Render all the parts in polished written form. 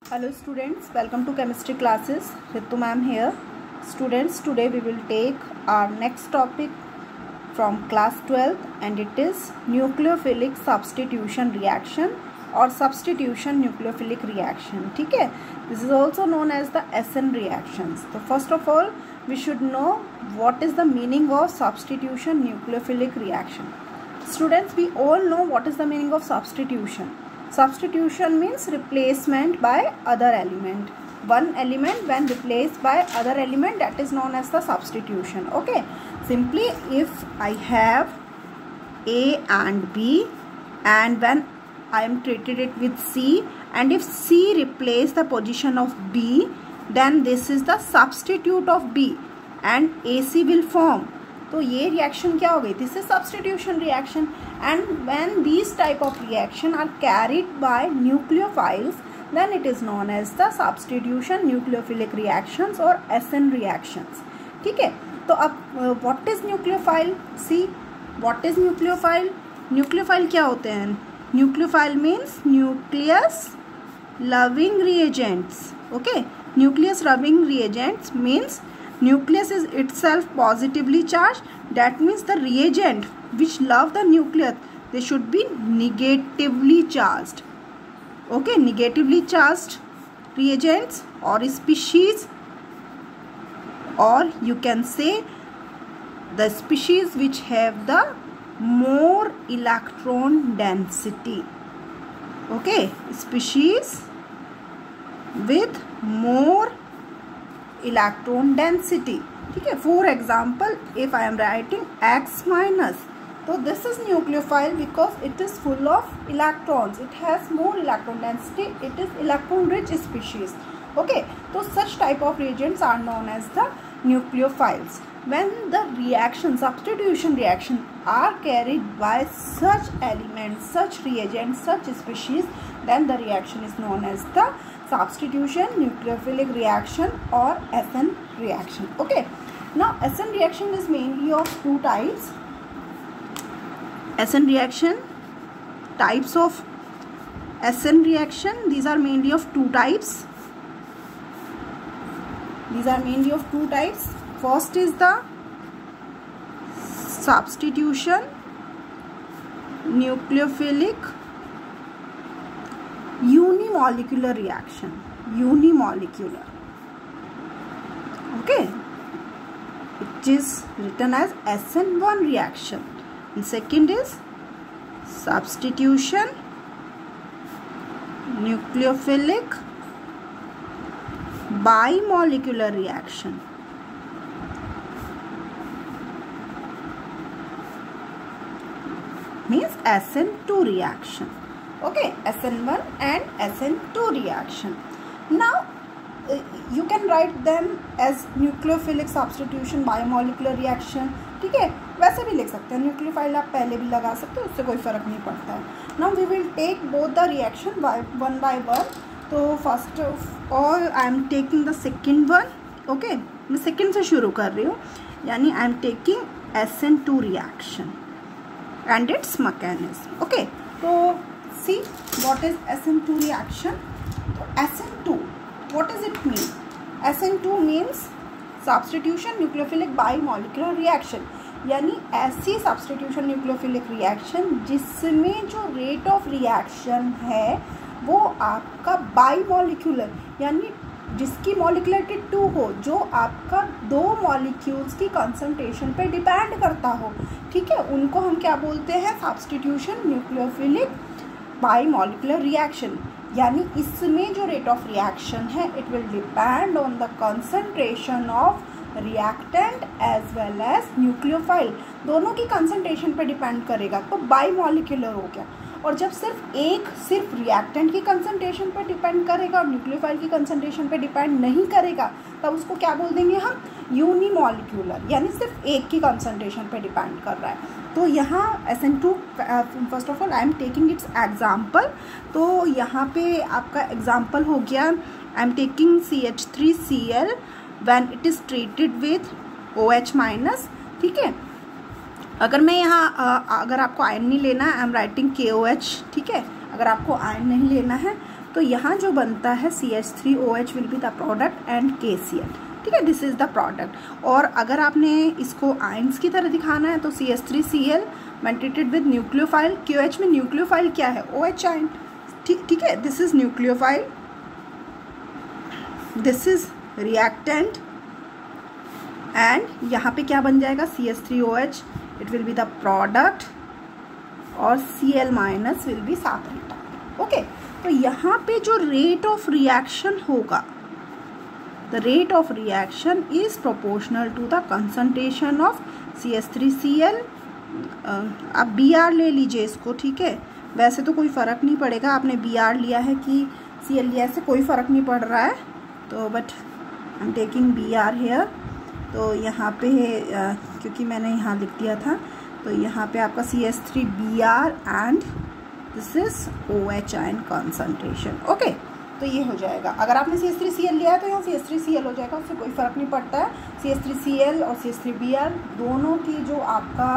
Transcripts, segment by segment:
Hello students, welcome to chemistry classes. Ritu ma'am here. Students, today we will take our next topic from class 12 and it is nucleophilic substitution reaction or substitution nucleophilic reaction. ठीक है, this is also known as the SN reactions. So first of all, we should know what is the meaning of substitution nucleophilic reaction. Students, we all know what is the meaning of substitution. Substitution means replacement by other element. One element when replaced by other element, that is known as the substitution. Okay, simply if I have A and B and when I am treated it with C, and if C replace the position of B, then this is the substitute of B and AC will form. तो ये reaction क्या हो गई? This is substitution reaction. And when these type of reaction are carried by nucleophiles, then it is known as the substitution nucleophilic reactions और SN reactions. ठीक है, तो अब what is nucleophile? See what is nucleophile. Nucleophile क्या होते हैं? Nucleophile means nucleus loving reagents. Okay, nucleus loving reagents means nucleus is itself positively charged. That means the reagent which love the nucleus, they should be negatively charged. Okay, negatively charged reagents or species, or you can say the species which have the more electron density. Okay, species with more electron density. ठीक है, for example if I am writing X minus, तो this is nucleophile because it is full of electrons, it has more electron density, it is electron rich species. Okay, तो such type of reagents are known as the nucleophiles. When the reaction, substitution reaction are carried by such elements, such reagents, such species, then the reaction is known as the substitution nucleophilic reaction or SN reaction. Okay, now SN reaction is mainly of two types. SN reaction, types of SN reaction, these are mainly of two types. These are mainly of two types. First is the substitution nucleophilic unimolecular reaction. Unimolecular. Okay, it is written as SN1 reaction. And second is substitution nucleophilic bimolecular reaction. Means SN2 reaction. Okay, SN1 and SN2 reaction. Now you can write them as nucleophilic substitution bimolecular reaction. ठीक है, वैसे भी लिख सकते हैं, nucleophile आप पहले भी लगा सकते हो, उससे कोई फर्क नहीं पड़ता है. Now we will take both the reaction one by one. तो first of all I am taking the second one. Okay, मैं सेकेंड से शुरू कर रही हूँ, यानी I am taking SN2 reaction and its mechanism. Okay, तो see what is SN2 reaction. तो SN2 what is it mean? SN2 means substitution nucleophilic bimolecular reaction, यानी ऐसी सब्स्टिट्यूशन न्यूक्लियोफिलिक रिएक्शन जिसमें जो रेट ऑफ रिएक्शन है वो आपका bimolecular, यानी जिसकी मॉलिक्युलरिटी 2 हो, जो आपका दो मॉलिक्यूल्स की कंसंट्रेशन पे डिपेंड करता हो. ठीक है, उनको हम क्या बोलते हैं? Substitution nucleophilic bimolecular reaction. यानी इसमें जो रेट ऑफ रिएक्शन है it will depend on the concentration of reactant as well as nucleophile. दोनों की कंसंट्रेशन पे डिपेंड करेगा, तो बाईमोलिकुलर हो गया. और जब सिर्फ रिएक्टेंट की कंसंट्रेशन पे डिपेंड करेगा और न्यूक्लियोफाइल की कंसंट्रेशन पे डिपेंड नहीं करेगा, तब उसको क्या बोल देंगे हम? यूनिमोलिक्यूलर, यानी सिर्फ एक की कंसंट्रेशन पे डिपेंड कर रहा है. तो यहाँ SN2 first of all I am taking it's example. तो यहाँ पे आपका एग्जाम्पल हो गया, आई am taking CH3Cl when it is treated with OH माइनस. ठीक है, अगर मैं यहाँ अगर आपको आयन नहीं लेना है, आई एम राइटिंग KOH. ठीक है, अगर आपको आयन नहीं लेना है, तो यहाँ जो बनता है CH3OH will be the product and KCl, ठीक है, दिस इज द प्रोडक्ट। और अगर आपने इसको आयंस की तरह दिखाना है तो CH3Cl when treated with nucleophile, QH में न्यूक्लियोफाइल क्या है, OH आयन, ठीक है, this is nucleophile, this is reactant, and यहाँ पे क्या बन जाएगा CH3OH, it will be the product, और Cl minus will be separate. Okay, तो यहाँ पे जो रेट ऑफ रिएक्शन होगा, the rate of reaction is proportional to the concentration of CH3Cl। आप Br ले लीजिए इसको, ठीक है, वैसे तो कोई फ़र्क नहीं पड़ेगा, आपने Br लिया है कि Cl लिया है, से कोई फ़र्क नहीं पड़ रहा है, तो but I am taking Br here. तो यहाँ पे क्योंकि मैंने यहाँ लिख दिया था, तो यहाँ पे आपका CH3Br and this is OH ion concentration. Okay, तो ये हो जाएगा। अगर आपने CH3Cl लिया है तो यहाँ CH3Cl हो जाएगा, उससे कोई फ़र्क नहीं पड़ता है। CH3Cl और CH3Br दोनों की जो आपका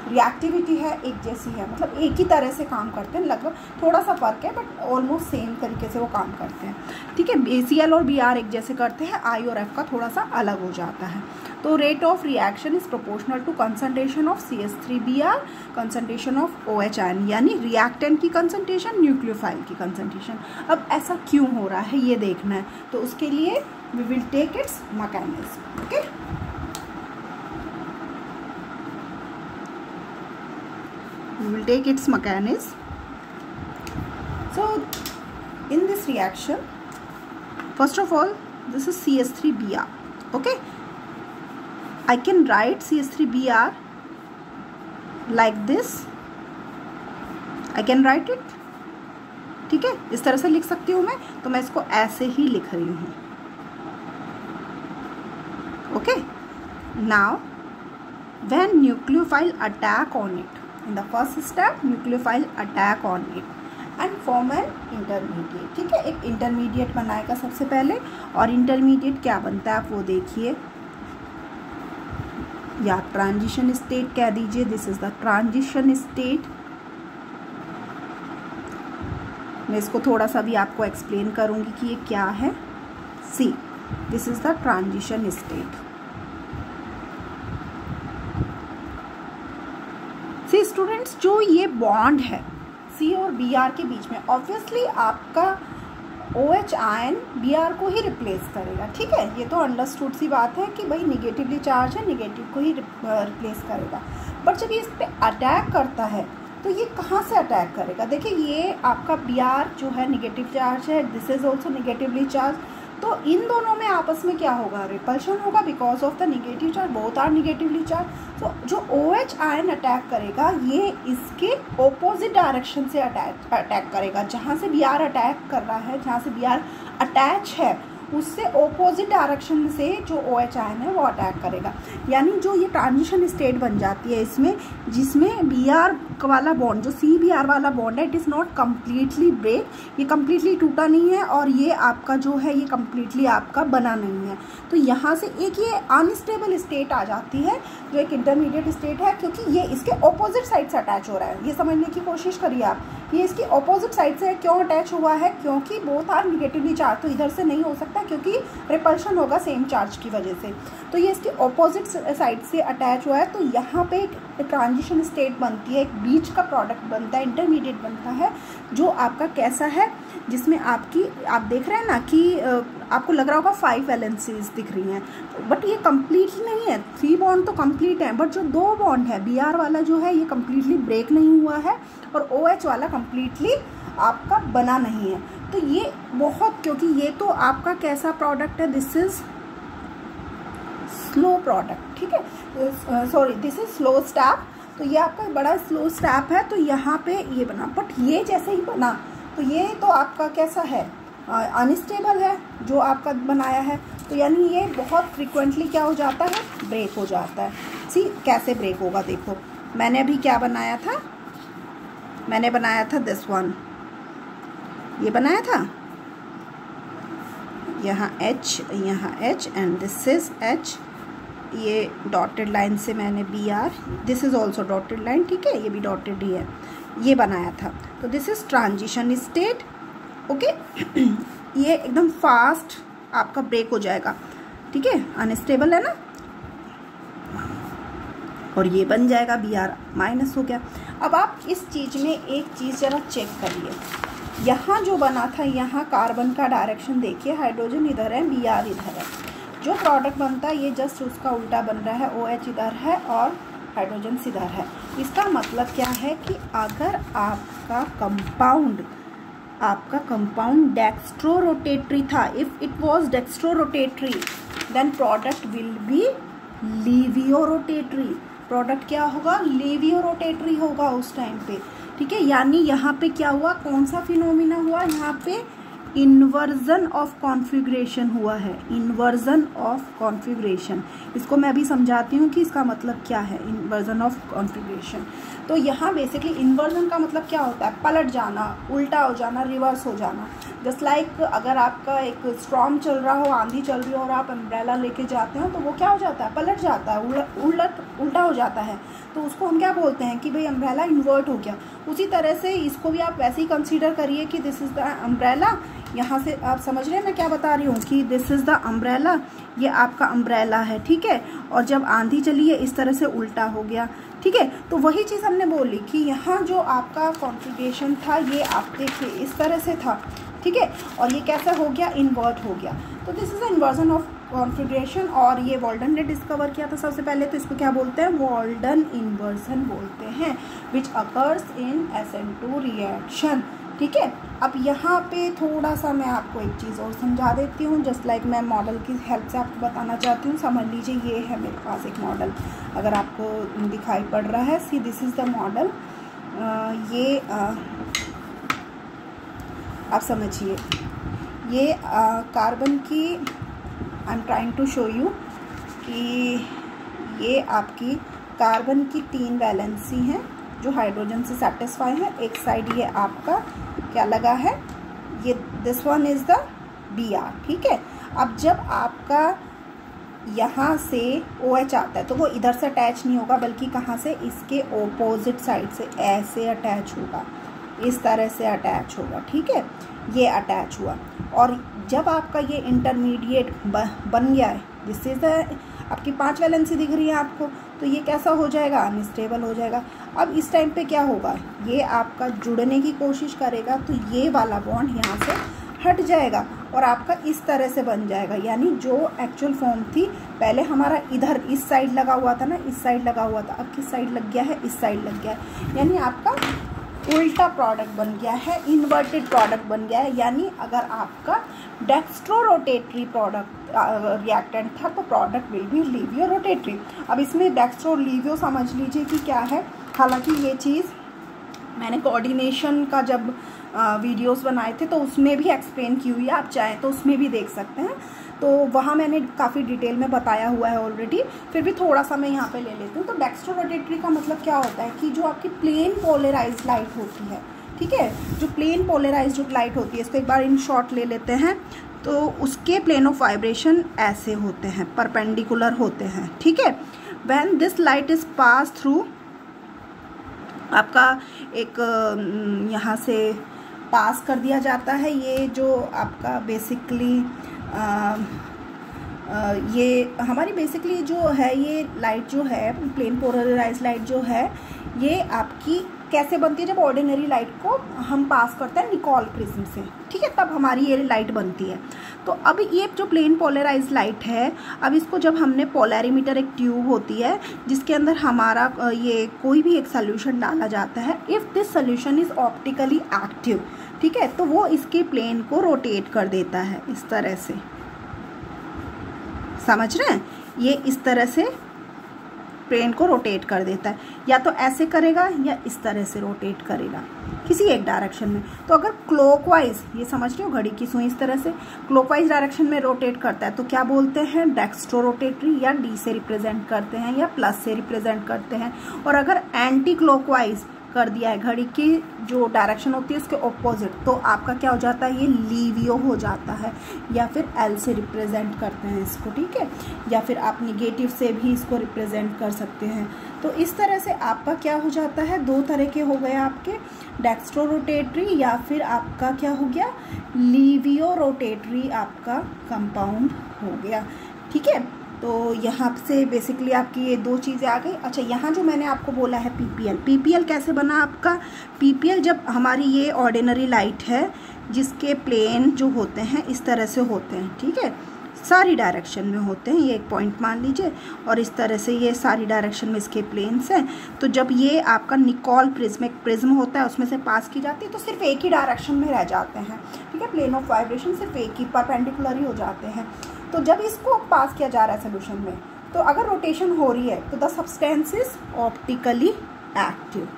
रिएक्टिविटी है एक जैसी है, मतलब एक ही तरह से काम करते हैं, लगभग थोड़ा सा फ़र्क है बट ऑलमोस्ट सेम तरीके से वो काम करते हैं, ठीक है। Cl और Br एक जैसे करते हैं, I और F का थोड़ा सा अलग हो जाता है। तो rate of reaction is proportional to concentration of CH3Br, concentration of OH ion, यानी रिएक्टेंट की कंसंट्रेशन, न्यूक्लियोफाइल की कंसंट्रेशन। अब ऐसा क्यों हो रहा है ये देखना है, तो उसके लिए we will take its mechanism. Okay, we will take its mechanism. So in this reaction, first of all, this is CH3Br. Okay, I can write CH3Br like this. I can write it, ठीक है, इस तरह से लिख सकती हूँ मैं, तो मैं इसको ऐसे ही लिख रही हूँ। Okay, now when nucleophile attack on it, in the first step nucleophile attack on it and form an intermediate, ठीक है, एक इंटरमीडिएट बनाएगा सबसे पहले। और इंटरमीडिएट क्या बनता है आप वो देखिए, या ट्रांजिशन स्टेट कह दीजिए, this is the transition state. मैं इसको थोड़ा सा भी आपको एक्सप्लेन करूंगी कि ये क्या है। See, this is the transition state. See students, जो ये बॉन्ड है C और Br के बीच में, ऑब्वियसली आपका OH आयन Br को ही रिप्लेस करेगा, ठीक है, ये तो अंडरस्टूड सी बात है कि भाई निगेटिवली चार्ज है, निगेटिव को ही रिप्लेस करेगा। बट जब ये इस पर अटैक करता है तो ये कहाँ से अटैक करेगा, देखिए ये आपका Br जो है निगेटिव चार्ज है, this is also negatively charge, तो इन दोनों में आपस में क्या होगा, रिपल्शन होगा, because of the negative charge, both are negatively charge. तो जो OH आयन अटैक करेगा ये इसके ऑपोजिट डायरेक्शन से अटैक करेगा, जहाँ से Br अटैक कर रहा है, जहाँ से Br अटैच है उससे ऑपोजिट डायरेक्शन से जो OH आयन है वो अटैक करेगा। यानी जो ये ट्रांजिशन स्टेट बन जाती है इसमें, जिसमें Br वाला बॉन्ड, जो CBr वाला बॉन्ड है, it is not completely break, ये कम्प्लीटली टूटा नहीं है और ये आपका जो है ये कम्प्लीटली आपका बना नहीं है। तो यहाँ से एक ये अनस्टेबल स्टेट आ जाती है जो एक इंटरमीडिएट स्टेट है, क्योंकि ये इसके ऑपोजिट साइड से अटैच हो रहा है। ये समझने की कोशिश करिए आप, ये इसकी ऑपोजिट साइड से क्यों अटैच हुआ है, क्योंकि बोथ आर निगेटिवली चार्ज, तो इधर से नहीं हो सकता क्योंकि रिपल्शन होगा सेम चार्ज की वजह से। तो ये इसकी ऑपोजिट साइड से अटैच हुआ है, तो यहाँ पे एक ट्रांजिशन स्टेट बनती है, एक बीच का प्रोडक्ट बनता है, इंटरमीडिएट बनता है, जो आपका कैसा है, जिसमें आपकी आप देख रहे हैं ना कि आपको लग रहा होगा 5 वैलेंसीज दिख रही हैं, बट ये कम्प्लीटली नहीं है। 3 बॉन्ड तो कंप्लीट है, बट जो 2 बॉन्ड है, Br वाला जो है ये कम्प्लीटली ब्रेक नहीं हुआ है और OH वाला कम्प्लीटली आपका बना नहीं है। तो ये बहुत, क्योंकि ये तो आपका कैसा प्रोडक्ट है, दिस इज स्लो प्रोडक्ट, ठीक है, sorry this is slow step, तो ये आपका बड़ा स्लो स्टेप है, तो यहाँ पे ये बना, बट ये जैसे ही बना तो ये तो आपका कैसा है, अनस्टेबल है जो आपका बनाया है, तो यानी ये बहुत फ्रिक्वेंटली क्या हो जाता है, ब्रेक हो जाता है। सी कैसे ब्रेक होगा, देखो मैंने अभी क्या बनाया था, मैंने बनाया था दिस वन, ये बनाया था, यहाँ H and this is H, ये डॉटेड लाइन से मैंने Br, this is also dotted line, ठीक है, ये भी डॉटेड ही है, ये बनाया था। तो this is transition state, okay. ये एकदम फास्ट आपका ब्रेक हो जाएगा, ठीक है, अनस्टेबल है ना, और ये बन जाएगा Br माइनस हो गया। अब आप इस चीज़ में एक चीज़ जरा चेक करिए, यहाँ जो बना था, यहाँ कार्बन का डायरेक्शन देखिए, हाइड्रोजन इधर है, Br इधर है, जो प्रोडक्ट बनता है ये जस्ट उसका उल्टा बन रहा है, OH इधर है और हाइड्रोजन इधर है। इसका मतलब क्या है कि अगर आपका कंपाउंड डेक्स्ट्रोरोटेटरी था, if it was dextrorotatory then product will be laevorotatory. Product क्या होगा? लीवियोरोटेटरी होगा उस टाइम पे, ठीक है। यानी यहाँ पे क्या हुआ, कौन सा फिनोमिना हुआ, यहाँ पे इन्वर्जन ऑफ कॉन्फ़िगरेशन हुआ है, इन्वर्जन ऑफ कॉन्फ़िगरेशन। इसको मैं अभी समझाती हूँ कि इसका मतलब क्या है, इन्वर्जन ऑफ कॉन्फ़िगरेशन। तो यहाँ बेसिकली इन्वर्जन का मतलब क्या होता है, पलट जाना, उल्टा हो जाना, रिवर्स हो जाना। जस्ट लाइक अगर आपका एक स्टॉर्म चल रहा हो, आंधी चल रही हो और आप अम्ब्रेला लेके जाते हो तो वो क्या हो जाता है, पलट जाता है, उल्टा हो जाता है। तो उसको हम क्या बोलते हैं कि भाई अम्ब्रेला इन्वर्ट हो गया। उसी तरह से इसको भी आप वैसे ही कंसीडर करिए कि दिस इज़ द अम्ब्रेला। यहाँ से आप समझ रहे हैं मैं क्या बता रही हूँ कि दिस इज़ द अम्ब्रेला, ये आपका अम्ब्रेला है, ठीक है। और जब आंधी चली है इस तरह से उल्टा हो गया, ठीक है। तो वही चीज़ हमने बोली कि यहाँ जो आपका कॉन्फ़िगरेशन था ये आप देखिए इस तरह से था, ठीक है, और ये कैसा हो गया, इन्वर्ट हो गया। तो this is the inversion of configuration. और ये वॉल्डन ने डिस्कवर किया था सबसे पहले। तो इसको क्या बोलते हैं, वॉल्डन इन्वर्जन बोलते हैं, which occurs in SN2 reaction, ठीक है। अब यहाँ पे थोड़ा सा मैं आपको एक चीज़ और समझा देती हूँ, जस्ट लाइक मैं मॉडल की हेल्प से आपको बताना चाहती हूँ। समझ लीजिए ये है मेरे पास एक मॉडल, अगर आपको दिखाई पड़ रहा है, see this is the model. ये आप समझिए, ये कार्बन की, I am trying to show you कि ये आपकी कार्बन की 3 वैलेंसी हैं जो हाइड्रोजन से सेटिस्फाई है। एक साइड ये आपका क्या लगा है, ये this one is the Br, ठीक है। अब जब आपका यहाँ से OH आता है तो वो इधर से अटैच नहीं होगा, बल्कि कहाँ से, इसके ओपोजिट साइड से ऐसे अटैच होगा, इस तरह से अटैच होगा, ठीक है। ये अटैच हुआ और जब आपका ये इंटरमीडिएट बन गया है, दिस इज आपकी 5 वैलेंसी दिख रही है आपको, तो ये कैसा हो जाएगा, अनस्टेबल हो जाएगा। अब इस टाइम पे क्या होगा, ये आपका जुड़ने की कोशिश करेगा तो ये वाला बॉन्ड यहाँ से हट जाएगा और आपका इस तरह से बन जाएगा। यानी जो एक्चुअल फॉर्म थी, पहले हमारा इधर इस साइड लगा हुआ था ना, इस साइड लगा हुआ था, अब किस साइड लग गया है, इस साइड लग गया है। यानी आपका उल्टा प्रोडक्ट बन गया है, इन्वर्टेड प्रोडक्ट बन गया है। यानी अगर आपका डेक्स्ट्रोरोटेटरी प्रोडक्ट रिएक्टेंट था तो प्रोडक्ट विल बी लीवियो रोटेटरी। अब इसमें डेक्स्ट्रो लीवियो समझ लीजिए कि क्या है। हालांकि ये चीज़ मैंने कोऑर्डिनेशन का जब वीडियोस बनाए थे तो उसमें भी एक्सप्लेन की हुई है, आप चाहें तो उसमें भी देख सकते हैं। तो वहाँ मैंने काफ़ी डिटेल में बताया हुआ है ऑलरेडी, फिर भी थोड़ा सा मैं यहाँ पे ले लेती हूँ। तो डेक्स्ट्रोरोटेटरी का मतलब क्या होता है कि जो आपकी प्लेन पोलराइज्ड लाइट होती है, ठीक है, जो प्लेन पोलराइज्ड लाइट होती है, इसको एक बार इन शॉर्ट ले लेते हैं, तो उसके प्लेन ऑफ वाइब्रेशन ऐसे होते हैं, परपेंडिकुलर होते हैं, ठीक है। When this light is pass through, आपका एक यहाँ से पास कर दिया जाता है, ये जो आपका बेसिकली ये हमारी बेसिकली जो है, ये लाइट जो है प्लेन पोलराइज्ड लाइट जो है, ये आपकी कैसे बनती है, जब ऑर्डिनरी लाइट को हम पास करते हैं निकोल प्रिज्म से, ठीक है, तब हमारी ये लाइट बनती है। तो अब ये जो प्लेन पोलराइज्ड लाइट है, अब इसको जब हमने पोलैरीमीटर, एक ट्यूब होती है जिसके अंदर हमारा ये कोई भी एक सोल्यूशन डाला जाता है, if this solution is optically active, ठीक है, तो वो इसके प्लेन को रोटेट कर देता है इस तरह से, समझ रहे हैं, ये इस तरह से प्लेन को रोटेट कर देता है, या तो ऐसे करेगा या इस तरह से रोटेट करेगा किसी एक डायरेक्शन में। तो अगर क्लॉकवाइज, ये समझ रहे हो, घड़ी की सुई इस तरह से क्लॉकवाइज डायरेक्शन में रोटेट करता है तो क्या बोलते हैं, डेक्स्ट्रोरोटेटरी, या डी से रिप्रेजेंट करते हैं या प्लस से रिप्रेजेंट करते हैं। और अगर एंटी क्लॉकवाइज कर दिया है, घड़ी की जो डायरेक्शन होती है उसके ऑपोजिट, तो आपका क्या हो जाता है, ये लीवियो हो जाता है, या फिर एल से रिप्रेजेंट करते हैं इसको, ठीक है, या फिर आप निगेटिव से भी इसको रिप्रेजेंट कर सकते हैं। तो इस तरह से आपका क्या हो जाता है, दो तरह के हो गए आपके, डेक्स्ट्रो रोटेटरी या फिर आपका क्या हो गया, लीवियो रोटेटरी आपका कंपाउंड हो गया, ठीक है। तो यहाँ से बेसिकली आपकी ये दो चीज़ें आ गई। अच्छा, यहाँ जो मैंने आपको बोला है पीपीएल, पीपीएल कैसे बना आपका, पीपीएल जब हमारी ये ऑर्डिनरी लाइट है जिसके प्लेन जो होते हैं इस तरह से होते हैं, ठीक है, सारी डायरेक्शन में होते हैं, ये एक पॉइंट मान लीजिए, और इस तरह से ये सारी डायरेक्शन में इसके प्लेन्स हैं। तो जब ये आपका निकोल प्रिज्म, एक प्रिज्म होता है उसमें से पास की जाती है तो सिर्फ एक ही डायरेक्शन में रह जाते हैं, ठीक है, प्लेन ऑफ वाइब्रेशन सिर्फ एक ही परपेंडिकुलर ही हो जाते हैं। तो जब इसको पास किया जा रहा है सोल्यूशन में, तो अगर रोटेशन हो रही है तो the substance is optically active,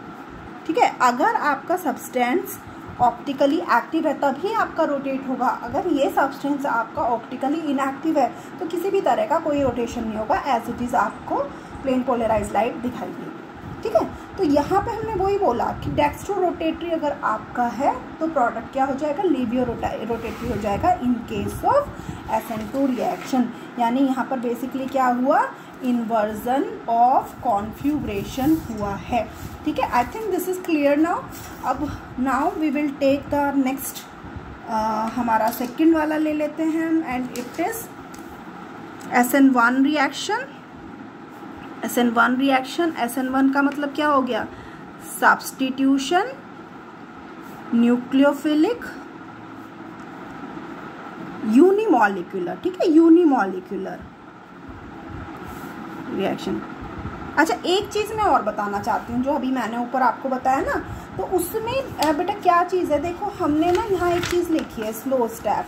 ठीक है। अगर आपका सब्सटेंस ऑप्टिकली एक्टिव है तभी आपका रोटेट होगा, अगर ये सब्सटेंस आपका ऑप्टिकली इनएक्टिव है तो किसी भी तरह का कोई रोटेशन नहीं होगा, एज इट इज़ आपको प्लेन पोलराइज लाइट दिखाई देगी, ठीक है। तो यहाँ पे हमने वही बोला कि डेक्स्ट्रो रोटेटरी अगर आपका है तो प्रोडक्ट क्या हो जाएगा, लीवियो रोटेटरी हो जाएगा in case of SN2 reaction. यानी यहाँ पर बेसिकली क्या हुआ, इन्वर्जन ऑफ कॉन्फिगरेशन हुआ है, ठीक है। I think this is clear now. अब now we will take the next, हमारा सेकंड वाला ले लेते हैं, and it is SN1 reaction. SN1 reaction, SN1 का मतलब क्या हो गया, सब्स्टिट्यूशन न्यूक्लियोफिलिक यूनिमॉलिक्यूलर, ठीक है, यूनिमॉलिक्यूलर रिएक्शन। अच्छा, एक चीज़ मैं और बताना चाहती हूँ, जो अभी मैंने ऊपर आपको बताया ना, तो उसमें बेटा क्या चीज़ है, देखो हमने ना यहाँ एक चीज़ लिखी है, स्लो स्टेप,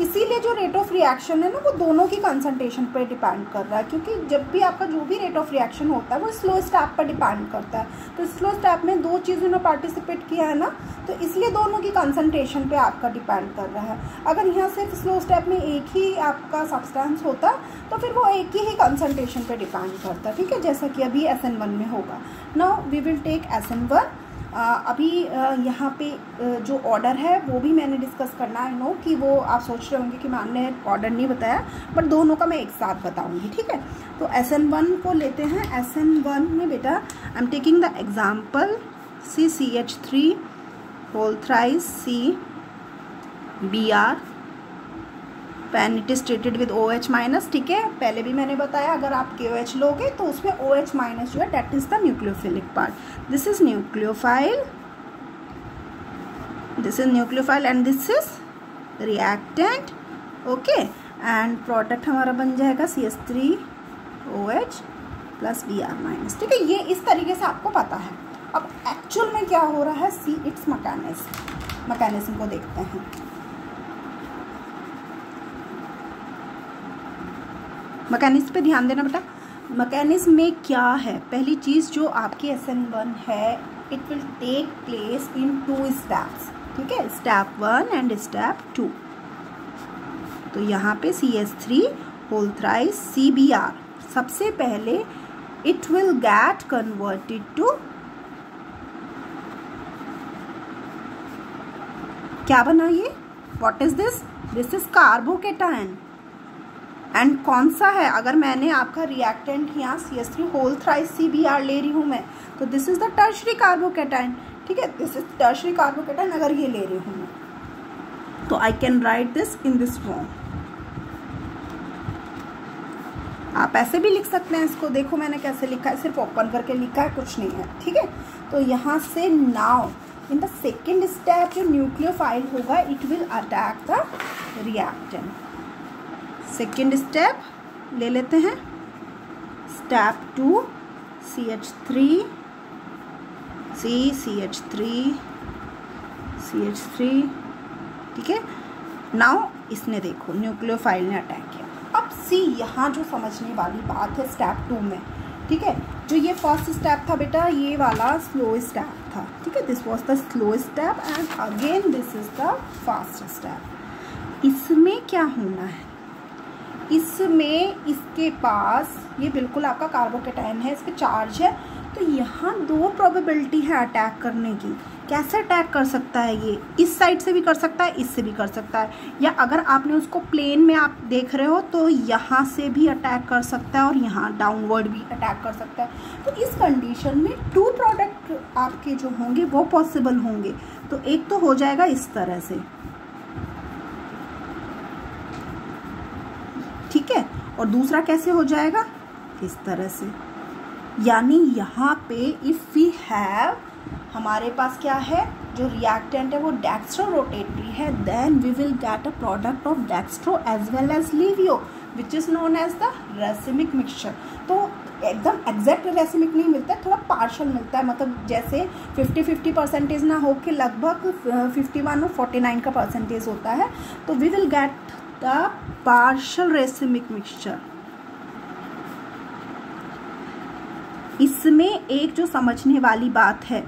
इसीलिए जो रेट ऑफ रिएक्शन है ना वो दोनों की कंसंट्रेशन पर डिपेंड कर रहा है, क्योंकि जब भी आपका जो भी रेट ऑफ रिएक्शन होता है वो स्लो स्टेप पर डिपेंड करता है। तो स्लो स्टेप में दो चीज़ों ने पार्टिसिपेट किया है ना, तो इसलिए दोनों की कंसंट्रेशन पे आपका डिपेंड कर रहा है। अगर यहाँ सिर्फ स्लो स्टेप में एक ही आपका सब्सटेंस होता तो फिर वो एक ही कंसंट्रेशन पे डिपेंड करता, ठीक है, जैसा कि अभी SN1 में होगा। Now we will take SN1। अभी यहाँ पे जो ऑर्डर है वो भी मैंने डिस्कस करना है, नो कि वो आप सोच रहे होंगे कि मैंने ऑर्डर नहीं बताया, बट दोनों का मैं एक साथ बताऊंगी, ठीक है। तो SN1 को लेते हैं। SN1 में बेटा I am taking the example CCH3 whole thrice CBr when it is treated with OH माइनस, ठीक है। पहले भी मैंने बताया अगर आप KOH लोगे तो उसमें OH माइनस जो है that is the nucleophilic part. This is nucleophile, this is nucleophile and this is reactant, okay. And product हमारा बन जाएगा CH3OH प्लस Br माइनस, ठीक है। ये इस तरीके से आपको पता है। अब एक्चुअल में क्या हो रहा है, सी इट्स मैकेनिज्म को देखते हैं। मैकेनिज्म पे ध्यान देना बेटा। मैकेनिज्म में क्या है, पहली चीज़ जो आपकी SN1 है, it will take place in 2 steps, ठीक है, स्टेप 1 एंड स्टेप 2। तो यहाँ पे CH3 होल थ्राइस CBr, सबसे पहले it will get converted to क्या बना ये, what is this, this is carbocation. And कौन सा है, अगर मैंने आपका रिएक्टेंट यहाँ CH3 होल थ्राइस CBr ले रही हूँ मैं, तो this is the tertiary carbocation, ठीक है, दिस इज टर्शरी कार्बोकेटायन अगर ये ले रही हूँ मैं, तो I can write this in this form. आप ऐसे भी लिख सकते हैं इसको, देखो मैंने कैसे लिखा है, सिर्फ ओपन करके लिखा है, कुछ नहीं है, ठीक है। तो यहाँ से now in the second step जो न्यूक्लियोफाइल होगा, it will attack the reactant. Second step ले लेते हैं, स्टेप 2 CH3 CH3, ठीक है। नाउ इसने देखो न्यूक्लियोफाइल ने अटैक किया। अब सी यहाँ जो समझने वाली बात है स्टेप 2 में, ठीक है, जो ये फर्स्ट स्टेप था बेटा, ये वाला स्लो स्टेप था, ठीक है, this was the slow step and again this is the fast step. इसमें क्या होना है, इसमें इसके पास ये बिल्कुल आपका कार्बोकेटायन है, इसके चार्ज है, तो यहाँ दो प्रोबेबिलिटी है अटैक करने की। कैसे अटैक कर सकता है ये? इस साइड से भी कर सकता है, इससे भी कर सकता है, या अगर आपने उसको प्लेन में आप देख रहे हो तो यहाँ से भी अटैक कर सकता है और यहाँ डाउनवर्ड भी अटैक कर सकता है। तो इस कंडीशन में टू प्रोडक्ट आपके जो होंगे वो पॉसिबल होंगे। तो एक तो हो जाएगा इस तरह से, ठीक है, और दूसरा कैसे हो जाएगा? इस तरह से। यानी यहाँ पे इफ वी हैव, हमारे पास क्या है, जो रिएक्टेंट है वो डेक्स्ट्रो रोटेटरी है, then we will get a product of dextro as well as laevo which is known as the racemic mixture. तो एकदम एग्जैक्ट रेसिमिक नहीं मिलता है, थोड़ा पार्शल मिलता है, मतलब जैसे 50-50% ना हो के लगभग 51 और 49 का परसेंटेज होता है। तो we will get the partial racemic mixture. इसमें एक जो समझने वाली बात है,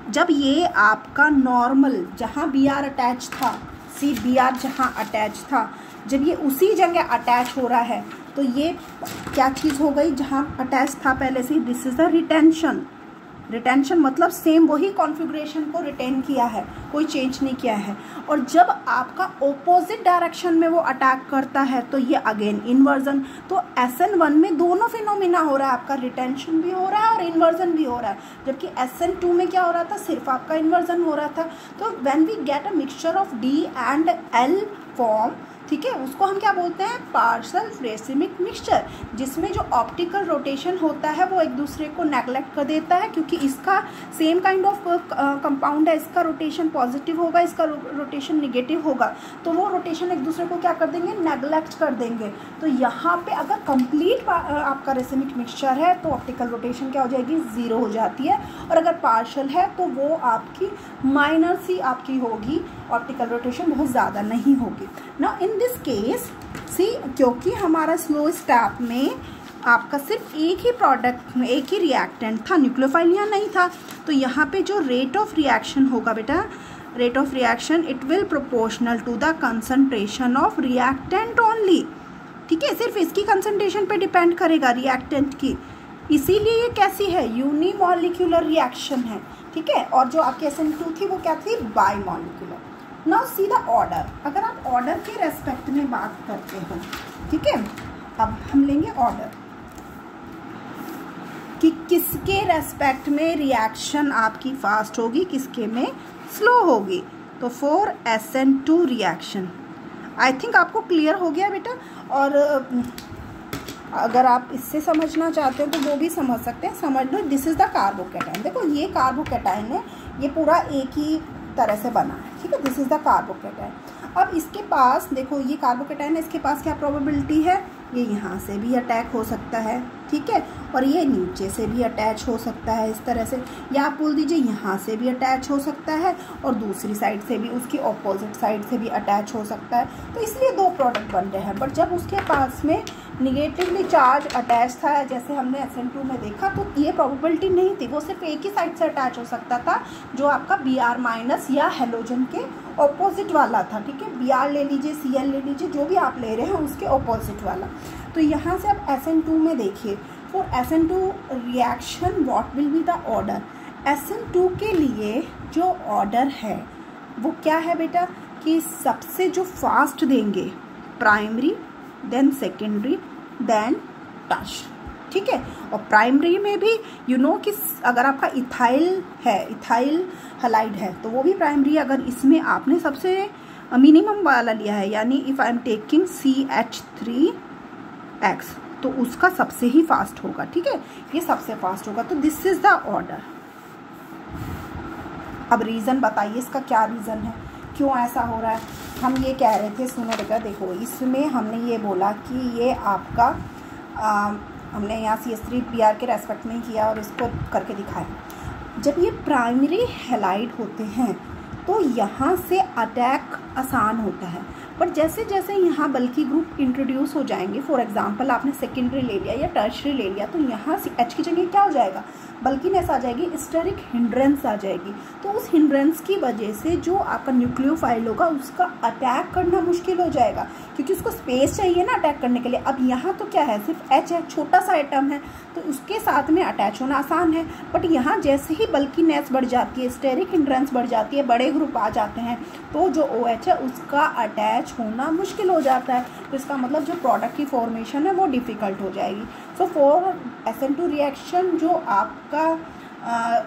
जब ये आपका नॉर्मल जहाँ बी आर अटैच था, सी बी आर जहाँ अटैच था, जब ये उसी जगह अटैच हो रहा है तो ये क्या चीज़ हो गई? जहाँ अटैच था पहले से, this is the retention. Retention मतलब सेम वही कॉन्फ़िगरेशन को रिटेन किया है, कोई चेंज नहीं किया है। और जब आपका ओपोजिट डायरेक्शन में वो अटैक करता है तो ये अगेन इन्वर्जन। तो SN1 में दोनों फिनोमिना हो रहा है, आपका रिटेंशन भी हो रहा है और इन्वर्जन भी हो रहा है, जबकि SN2 में क्या हो रहा था? सिर्फ आपका इन्वर्जन हो रहा था। तो when we get a mixture of D and L form, ठीक है, उसको हम क्या बोलते हैं? पार्शल रेसिमिक मिक्सचर, जिसमें जो ऑप्टिकल रोटेशन होता है वो एक दूसरे को नेगलेक्ट कर देता है, क्योंकि इसका सेम काइंड ऑफ कंपाउंड है, इसका रोटेशन पॉजिटिव होगा, इसका रोटेशन निगेटिव होगा, तो वो रोटेशन एक दूसरे को क्या कर देंगे? नेगलेक्ट कर देंगे। तो यहाँ पे अगर कंप्लीट आपका रेसिमिक मिक्सचर है तो ऑप्टिकल रोटेशन क्या हो जाएगी? 0 हो जाती है, और अगर पार्शल है तो वो आपकी माइनर सी आपकी होगी, ऑप्टिकल रोटेशन बहुत ज़्यादा नहीं होगी। ना इन दिस केस सी, क्योंकि हमारा स्लो स्टेप में आपका सिर्फ एक ही प्रोडक्ट में एक ही रिएक्टेंट था, न्यूक्लियोफाइल यहाँ नहीं था, तो यहाँ पे जो रेट ऑफ रिएक्शन होगा बेटा, rate of reaction it will proportional to the concentration of reactant only. ठीक है, सिर्फ इसकी कंसंट्रेशन पे डिपेंड करेगा रिएक्टेंट की, इसीलिए ये कैसी है? यूनिमॉलिक्यूलर रिएक्शन है। ठीक है, और जो आपकी SN2 थी वो क्या थी? Bimolecular. Now see the order. अगर आप ऑर्डर के रेस्पेक्ट में बात करते हो, ठीक है, अब हम लेंगे ऑर्डर कि किसके रेस्पेक्ट में रिएक्शन आपकी फास्ट होगी, किसके में स्लो होगी। तो for SN2 reaction, I think आपको क्लियर हो गया बेटा। और अगर आप इससे समझना चाहते हो तो वो भी समझ सकते हैं। समझ लो, दिस इज द कार्बोकैटायन। देखो ये कार्बोकैटायन है, ये पूरा एक ही तरह से बना है, ठीक है, दिस इज द कार्बोकैटायन। अब इसके पास देखो, ये कार्बोकैटायन है, इसके पास क्या प्रोबेबिलिटी है? ये यहाँ से भी अटैक हो सकता है, ठीक है, और ये नीचे से भी अटैच हो सकता है इस तरह से, या आप बोल दीजिए यहाँ से भी अटैच हो सकता है और दूसरी साइड से भी, उसकी ऑपोजिट साइड से भी अटैच हो सकता है। तो इसलिए दो प्रोडक्ट बन रहे हैं। बट जब उसके पास में निगेटिवली चार्ज अटैच था, जैसे हमने SN2 में देखा, तो ये प्रोबेबिलिटी नहीं थी, वो सिर्फ एक ही साइड से अटैच हो सकता था, जो आपका Br- या हेलोजन के ऑपोजिट वाला था। ठीक है, Br ले लीजिए, Cl ले लीजिए, जो भी आप ले रहे हैं उसके ऑपोजिट वाला। तो यहाँ से आप SN2 में देखिए, for SN2 reaction what will be the order? SN2 के लिए जो ऑर्डर है वो क्या है बेटा, कि सबसे जो फास्ट देंगे primary, then secondary, then tertiary. ठीक है, और प्राइमरी में भी यू नो कि अगर आपका इथाइल है, इथाइल हलाइड है, तो वो भी प्राइमरी। अगर इसमें आपने सबसे मिनिमम वाला लिया है, यानी if I am taking CH3X, तो उसका सबसे ही फास्ट होगा। ठीक है, ये सबसे फास्ट होगा। तो दिस इज द ऑर्डर। अब रीज़न बताइए, इसका क्या रीज़न है, क्यों ऐसा हो रहा है? हम ये कह रहे थे, सुनो बेटा, देखो इसमें हमने ये बोला कि ये आपका हमने यहाँ CH3Br के रेस्पेक्ट में किया और इसको करके दिखाया। जब ये प्राइमरी हैलाइड होते हैं तो यहाँ से अटैक आसान होता है, बट जैसे जैसे यहाँ बल्कि ग्रुप इंट्रोड्यूस हो जाएंगे, फॉर एग्जांपल आपने सेकेंडरी ले लिया या टर्शरी ले लिया, तो यहाँ H की जगह क्या हो जाएगा, बल्कीनेस आ जाएगी, स्टेरिक हिंड्रेंस आ जाएगी। तो उस हिंड्रेंस की वजह से जो आपका न्यूक्लियोफाइल होगा उसका अटैक करना मुश्किल हो जाएगा, क्योंकि उसको स्पेस चाहिए ना अटैक करने के लिए। अब यहाँ तो क्या है, सिर्फ H है, छोटा सा एटम है, तो उसके साथ में अटैच होना आसान है। बट यहाँ जैसे ही बल्कीनेस बढ़ जाती है, स्टेरिक हिंड्रेंस बढ़ जाती है, बड़े ग्रुप आ जाते हैं, तो जो OH है उसका अटैच होना मुश्किल हो जाता है। तो इसका मतलब जो प्रोडक्ट की फॉर्मेशन है वो डिफ़िकल्ट हो जाएगी। सो फॉर SN2 रिएक्शन जो आपका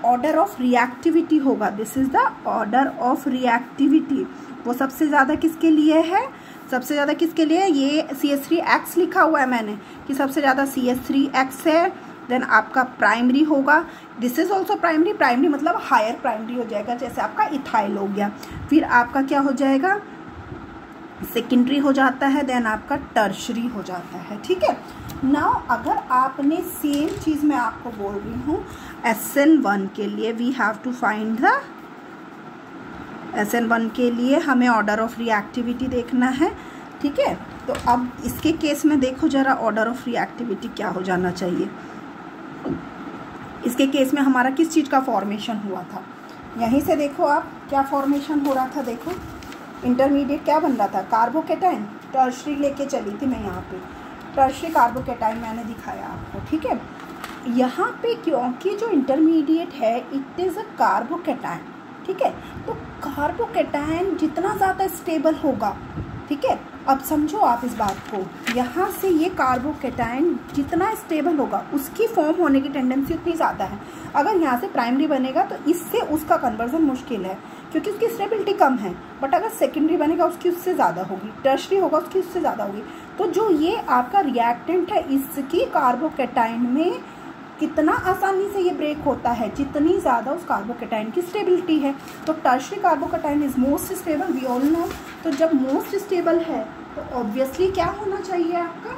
ऑर्डर ऑफ रिएक्टिविटी होगा, this is the order of reactivity, वो सबसे ज़्यादा किसके लिए है, सबसे ज़्यादा किसके लिए, ये CH3X लिखा हुआ है मैंने कि सबसे ज़्यादा CH3X है। देन आपका प्राइमरी होगा, this is also primary, primary मतलब हायर प्राइमरी हो जाएगा, जैसे आपका इथाइल हो गया। फिर आपका क्या हो जाएगा, सेकेंडरी हो जाता है, देन आपका टर्शरी हो जाता है। ठीक है, नाउ अगर आपने सेम चीज़ मैं आपको बोल रही हूँ SN1 के लिए, we have to find the SN1 के लिए हमें ऑर्डर ऑफ रिएक्टिविटी देखना है। ठीक है, तो अब इसके केस में देखो जरा ऑर्डर ऑफ रिएक्टिविटी क्या हो जाना चाहिए। इसके केस में हमारा किस चीज़ का फॉर्मेशन हुआ था, यहीं से देखो आप क्या फॉर्मेशन हो रहा था। देखो इंटरमीडिएट क्या बन रहा था, कार्बोकेटाइन। टर्शरी लेके चली थी मैं, यहाँ पे टर्शरी कार्बोकेटाइन मैंने दिखाया आपको। ठीक है, यहाँ पे क्योंकि जो इंटरमीडिएट है इट इज़ अ कार्बोकेटाइन। ठीक है, तो कार्बोकेटाइन जितना ज़्यादा स्टेबल होगा, ठीक है, अब समझो आप इस बात को, यहाँ से ये कार्बोकेटाइन जितना स्टेबल होगा उसकी फॉर्म होने की टेंडेंसी उतनी ज़्यादा है। अगर यहाँ से प्राइमरी बनेगा तो इससे उसका कन्वर्जन मुश्किल है क्योंकि उसकी स्टेबिलिटी कम है, बट अगर सेकेंडरी बनेगा उसकी उससे ज़्यादा होगी, टर्शरी होगा उसकी उससे ज़्यादा होगी। तो जो ये आपका रिएक्टेंट है इसकी कार्बोकेटाइन में कितना आसानी से ये ब्रेक होता है, जितनी ज़्यादा उस कार्बोकेटाइन की स्टेबिलिटी है। तो tertiary carbocation is most stable, we all know. तो जब मोस्ट स्टेबल है तो ऑब्वियसली क्या होना चाहिए आपका,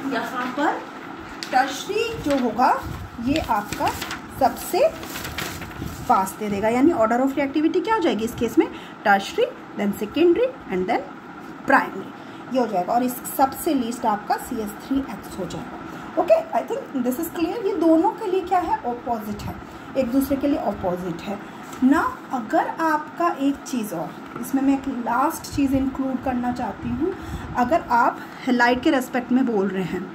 यहाँ पर टर्शरी जो होगा ये आपका सबसे फास्ट दे देगा, यानी ऑर्डर ऑफ रिएक्टिविटी क्या हो जाएगी इस केस में, tertiary, then secondary and then primary, ये हो जाएगा। और इस सबसे लीस्ट आपका CH3X हो जाएगा। Okay, I think this is clear. ये दोनों के लिए क्या है, ऑपोजिट है, एक दूसरे के लिए ऑपोजिट है ना। अगर आपका एक चीज़ और इसमें मैं एक लास्ट चीज़ इंक्लूड करना चाहती हूँ, अगर आप हैलाइड के रेस्पेक्ट में बोल रहे हैं,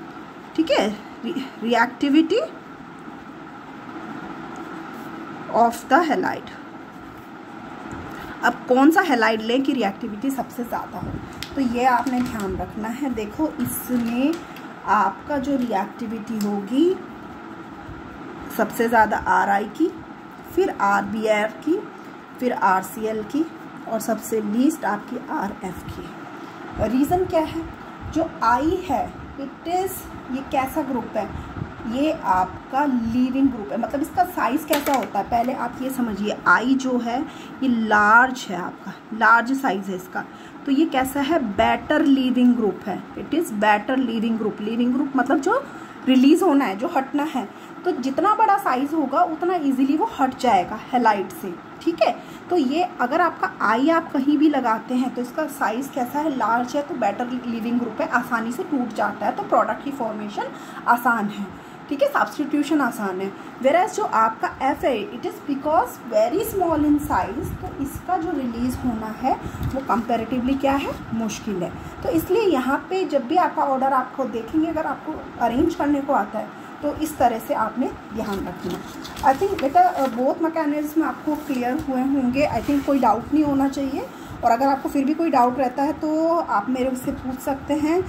ठीक है, रिएक्टिविटी ऑफ द हैलाइड, अब कौन सा हैलाइड लें कि रिएक्टिविटी सबसे ज़्यादा हो, तो ये आपने ध्यान रखना है। देखो इसमें आपका जो रिएक्टिविटी होगी सबसे ज़्यादा RI की, फिर RBr की, फिर RCl की, और सबसे लीस्ट आपकी RF की। रीज़न क्या है, जो I है इट इज़, ये कैसा ग्रुप है, ये आपका लीविंग ग्रुप है, मतलब इसका साइज़ कैसा होता है, पहले आप ये समझिए। I जो है ये लार्ज है, आपका लार्ज साइज़ है इसका, तो ये कैसा है, बेटर लीविंग ग्रुप है, it is better leaving group. Leaving group मतलब जो रिलीज़ होना है, जो हटना है, तो जितना बड़ा साइज़ होगा उतना इजीली वो हट जाएगा हैलाइड से। ठीक है, तो ये अगर आपका I आप कहीं भी लगाते हैं तो इसका साइज़ कैसा है, लार्ज है, तो बेटर लिविंग ग्रुप है, आसानी से टूट जाता है, तो प्रोडक्ट की फॉर्मेशन आसान है। ठीक है, सब्स्टिट्यूशन आसान है। वेराज जो आपका F है it is because very small in size, तो इसका जो रिलीज़ होना है वो कंपैरेटिवली क्या है, मुश्किल है। तो इसलिए यहाँ पे जब भी आपका ऑर्डर आपको देखेंगे, अगर आपको अरेंज करने को आता है तो इस तरह से आपने ध्यान रखना। आई थिंक बेटा बोथ मैकेनिज्म आपको क्लियर हुए होंगे, आई थिंक कोई डाउट नहीं होना चाहिए। और अगर आपको फिर भी कोई डाउट रहता है तो आप मेरे से पूछ सकते हैं,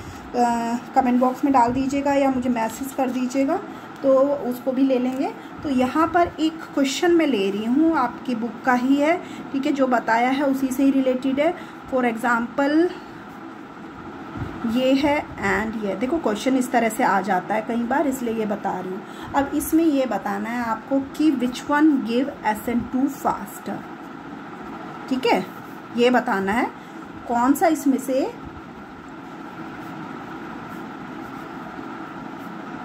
कमेंट बॉक्स में डाल दीजिएगा या मुझे मैसेज कर दीजिएगा, तो उसको भी ले लेंगे। तो यहाँ पर एक क्वेश्चन मैं ले रही हूँ, आपकी बुक का ही है, ठीक है, जो बताया है उसी से ही रिलेटेड है। फॉर एग्ज़ाम्पल ये है एंड ये, देखो क्वेश्चन इस तरह से आ जाता है कई बार, इसलिए ये बता रही हूँ। अब इसमें ये बताना है आपको कि which one give SN2 faster, ठीक है, ये बताना है कौन सा इसमें से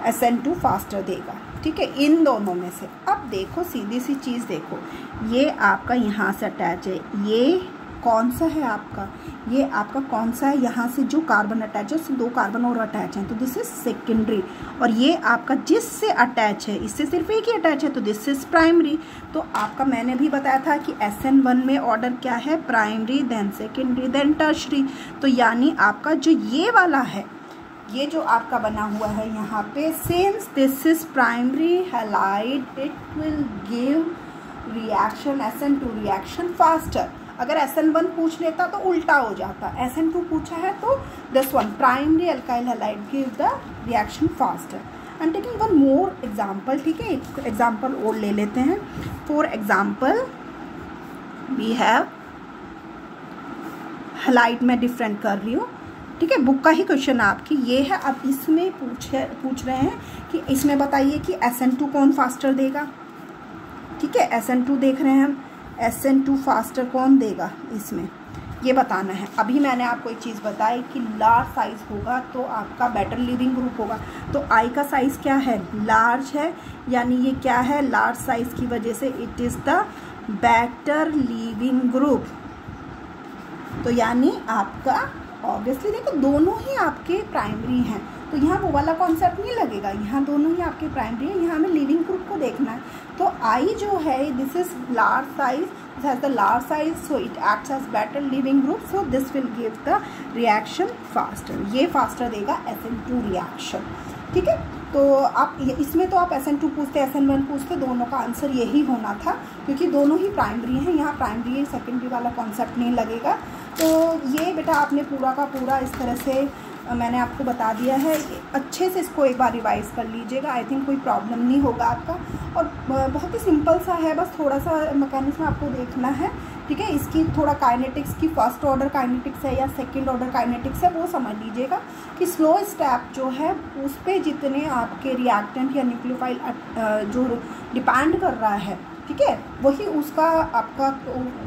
SN2 फास्टर देगा। ठीक है, इन दोनों में से। अब देखो सीधी सी चीज़ देखो, ये आपका यहाँ से अटैच है, ये कौन सा है आपका, ये आपका कौन सा है, यहाँ से जो कार्बन अटैच है उससे 2 कार्बन और अटैच हैं तो दिस इज सेकेंडरी, और ये आपका जिससे अटैच है इससे सिर्फ एक ही अटैच है तो दिस इज प्राइमरी। तो आपका मैंने भी बताया था कि SN1 में ऑर्डर क्या है, primary then secondary then tertiary. तो यानी आपका जो ये वाला है, ये जो आपका बना हुआ है यहाँ पे, since this is primary halide it will give reaction SN2 reaction faster. अगर SN1 पूछ लेता तो उल्टा हो जाता, SN2 पूछा है तो this one primary alkyl halide give the reaction faster. I am taking one more example, ठीक है, एक एग्जाम्पल और ले लेते हैं। For example we have halide, में डिफरेंट कर रही हूँ, ठीक है, बुक का ही क्वेश्चन आपकी ये है। अब इसमें पूछ रहे हैं कि इसमें बताइए कि SN2 कौन फास्टर देगा, ठीक है, SN2 देख रहे हैं हम, SN2 फास्टर कौन देगा इसमें, ये बताना है। अभी मैंने आपको एक चीज़ बताई कि लार्ज साइज होगा तो आपका बेटर लिविंग ग्रुप होगा, तो आई का साइज क्या है, लार्ज है, यानी ये क्या है, लार्ज साइज की वजह से it is the better leaving group. तो यानी आपका ऑब्वियसली देखो दोनों ही आपके प्राइमरी हैं, तो यहाँ वो वाला कॉन्सेप्ट नहीं लगेगा, यहाँ दोनों ही आपके प्राइमरी है, यहाँ हमें लिविंग ग्रुप को देखना है। तो आई जो है this is large size, this has the large size so it acts as better leaving group, so this will give the reaction faster, ये फास्टर देगा SN2 रिएक्शन, ठीक है। तो आप इसमें तो आप SN2 पूछते SN1 पूछते, दोनों का आंसर यही होना था क्योंकि दोनों ही प्राइमरी हैं, यहाँ प्राइमरी सेकेंडरी वाला कॉन्सेप्ट नहीं लगेगा। तो ये बेटा आपने पूरा का पूरा इस तरह से मैंने आपको बता दिया है, अच्छे से इसको एक बार रिवाइज कर लीजिएगा, आई थिंक कोई प्रॉब्लम नहीं होगा आपका, और बहुत ही सिंपल सा है, बस थोड़ा सा मैकेनिज्म आपको देखना है, ठीक है। इसकी थोड़ा काइनेटिक्स की फर्स्ट ऑर्डर काइनेटिक्स है या सेकंड ऑर्डर काइनेटिक्स है वो समझ लीजिएगा कि स्लो स्टेप जो है उस पर जितने आपके रिएक्टेंट या न्यूक्लियोफाइल जो डिपेंड कर रहा है, ठीक है, वही उसका आपका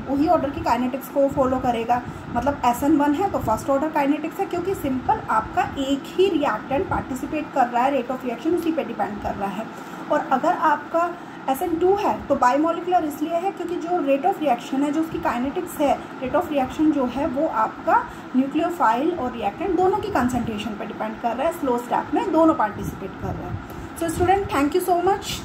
वही ऑर्डर की काइनेटिक्स को फॉलो करेगा। मतलब SN1 है तो फर्स्ट ऑर्डर काइनेटिक्स है, क्योंकि सिंपल आपका एक ही रिएक्टेंट पार्टिसिपेट कर रहा है, रेट ऑफ रिएक्शन उसी पे डिपेंड कर रहा है। और अगर आपका SN2 है तो बायोमोलिकुलर इसलिए है क्योंकि जो रेट ऑफ रिएक्शन है, जो उसकी काइनेटिक्स है, रेट ऑफ रिएक्शन जो है वो आपका न्यूक्लियोफाइल और रिएक्टेंट दोनों की कंसंट्रेशन पर डिपेंड कर रहा है, स्लो स्टेप में दोनों पार्टिसिपेट कर रहे हैं। So student thank you so much.